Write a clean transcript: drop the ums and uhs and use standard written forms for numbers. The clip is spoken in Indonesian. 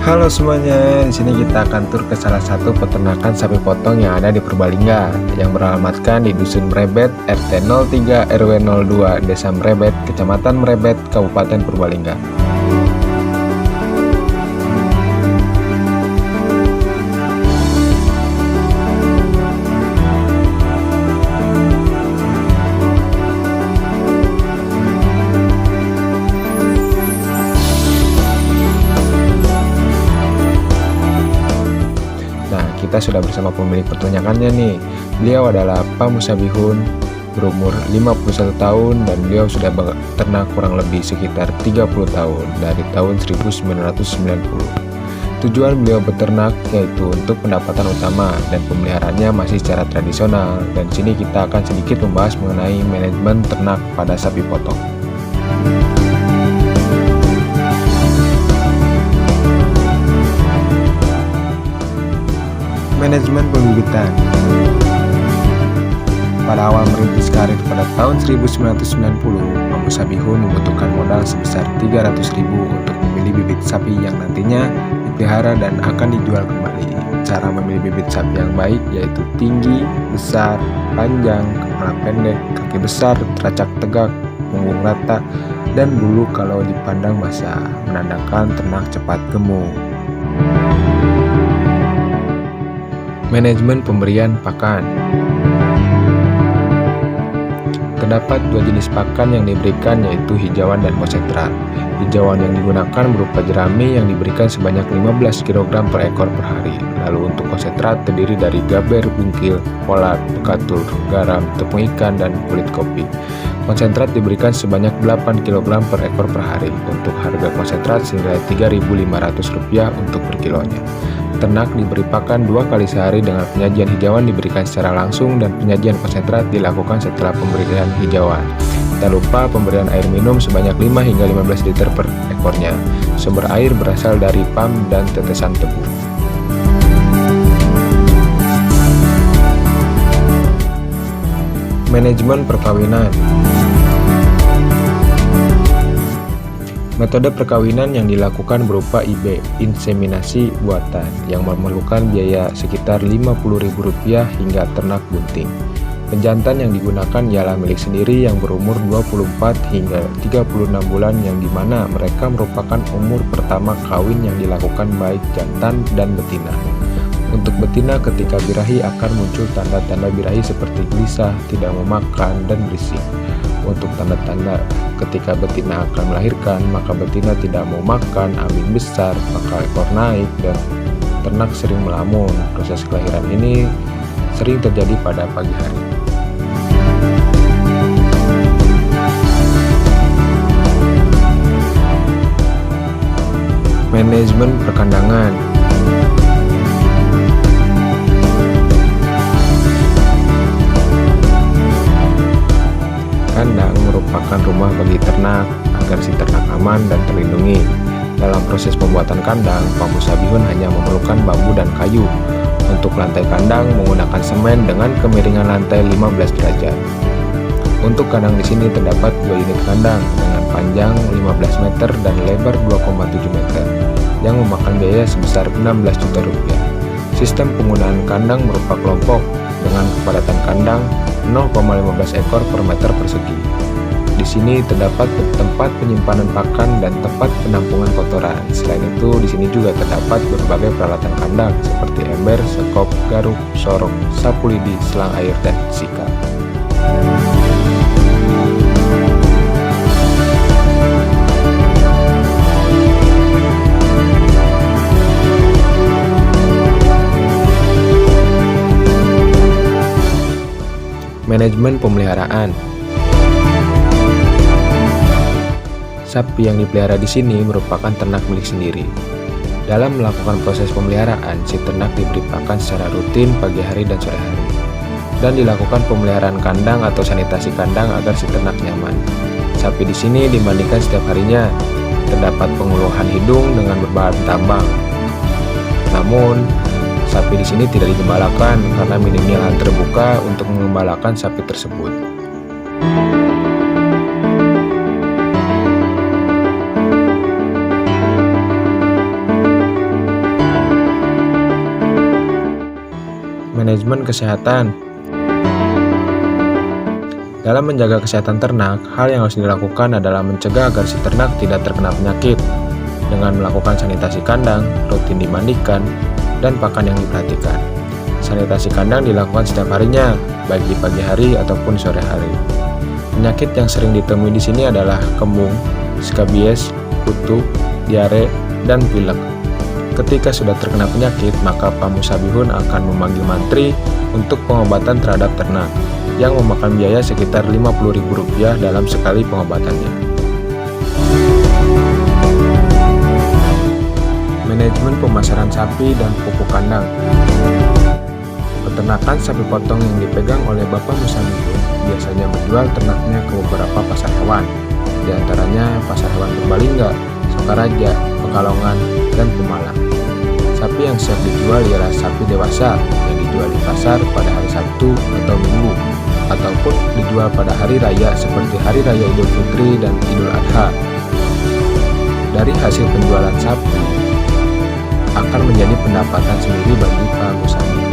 Halo semuanya, di sini kita akan tur ke salah satu peternakan sapi potong yang ada di Purbalingga yang beralamatkan di Dusun Mrebet, RT 03 RW 02, Desa Mrebet, Kecamatan Mrebet, Kabupaten Purbalingga. Kita sudah bersama pemilik peternakannya nih. Beliau adalah Pak Musabihun, berumur 51 tahun dan beliau sudah beternak kurang lebih sekitar 30 tahun dari tahun 1990. Tujuan beliau beternak yaitu untuk pendapatan utama dan pemeliharaannya masih secara tradisional, dan sini kita akan sedikit membahas mengenai manajemen ternak pada sapi potong. Manajemen pembibitan. Pada awal merintis karir pada tahun 1990, Pak Musabihun membutuhkan modal sebesar 300.000 untuk memilih bibit sapi yang nantinya dipelihara dan akan dijual kembali. Cara memilih bibit sapi yang baik yaitu tinggi, besar, panjang, kepala pendek, kaki besar, teracak tegak, punggung rata, dan bulu kalau dipandang basah, menandakan ternak cepat gemuk. Manajemen pemberian pakan. Terdapat dua jenis pakan yang diberikan yaitu hijauan dan konsentrat. Hijauan yang digunakan berupa jerami yang diberikan sebanyak 15 kg per ekor per hari. Lalu untuk konsentrat terdiri dari gaber, bungkil, polat, bekatur, garam, tepung ikan, dan kulit kopi. Konsentrat diberikan sebanyak 8 kg per ekor per hari. Untuk harga konsentrat senilai Rp3.500 untuk per kilonya. Ternak diberi pakan 2 kali sehari dengan penyajian hijauan diberikan secara langsung dan penyajian konsentrat dilakukan setelah pemberian hijauan. Tak lupa pemberian air minum sebanyak 5 hingga 15 liter per ekornya. Sumber air berasal dari pam dan tetesan tebu. Manajemen perkawinan. Metode perkawinan yang dilakukan berupa IB, inseminasi buatan, yang memerlukan biaya sekitar Rp50.000 hingga ternak bunting. Penjantan yang digunakan ialah milik sendiri yang berumur 24 hingga 36 bulan, yang dimana mereka merupakan umur pertama kawin yang dilakukan baik jantan dan betina. Untuk betina ketika birahi akan muncul tanda-tanda birahi seperti gelisah, tidak mau makan, dan berisik. Untuk tanda-tanda ketika betina akan melahirkan, maka betina tidak mau makan, ambing besar, maka ekor naik, dan ternak sering melamun. Proses kelahiran ini sering terjadi pada pagi hari. Manajemen perkandangan. Kandang merupakan rumah bagi ternak agar si ternak aman dan terlindungi. Dalam proses pembuatan kandang, Pak Musabihun hanya memerlukan bambu dan kayu. Untuk lantai kandang menggunakan semen dengan kemiringan lantai 15 derajat. Untuk kandang di sini terdapat 2 unit kandang dengan panjang 15 meter dan lebar 2,7 meter yang memakan biaya sebesar Rp16 juta. Sistem penggunaan kandang berupa kelompok dengan kepadatan kandang 0,15 ekor per meter persegi. Di sini terdapat tempat penyimpanan pakan dan tempat penampungan kotoran. Selain itu, di sini juga terdapat berbagai peralatan kandang seperti ember, sekop, garuk, sorok, sapu lidi, selang air, dan sikap. Manajemen pemeliharaan. Sapi yang dipelihara di sini merupakan ternak milik sendiri. Dalam melakukan proses pemeliharaan, si ternak diberi pakan secara rutin pagi hari dan sore hari. Dan dilakukan pemeliharaan kandang atau sanitasi kandang agar si ternak nyaman. Sapi di sini dimandikan setiap harinya. Terdapat penguluhan hidung dengan berbahan tambang. Namun, sapi di sini tidak digembalakan karena minimnya lahan terbuka untuk mengembalakan sapi tersebut. Manajemen kesehatan. Dalam menjaga kesehatan ternak, hal yang harus dilakukan adalah mencegah agar si ternak tidak terkena penyakit dengan melakukan sanitasi kandang, rutin dimandikan, dan pakan yang diperhatikan. Sanitasi kandang dilakukan setiap harinya, baik di pagi hari ataupun sore hari. Penyakit yang sering ditemui di sini adalah kembung, skabies, kutu, diare, dan pilek. Ketika sudah terkena penyakit, maka Pamusabihun akan memanggil mantri untuk pengobatan terhadap ternak, yang memakan biaya sekitar Rp50.000 dalam sekali pengobatannya. Manajemen pemasaran sapi dan pupuk kandang. Peternakan sapi potong yang dipegang oleh Bapak Musabihun biasanya menjual ternaknya ke beberapa pasar hewan, di antaranya Pasar Hewan Purbalingga, Sokaraja, Pekalongan, dan Pemalang. Sapi yang siap dijual ialah sapi dewasa yang dijual di pasar pada hari Sabtu atau Minggu, ataupun dijual pada hari raya seperti Hari Raya Idul Fitri dan Idul Adha. Dari hasil penjualan sapi akan menjadi pendapatan sendiri bagi Pak Musabihun.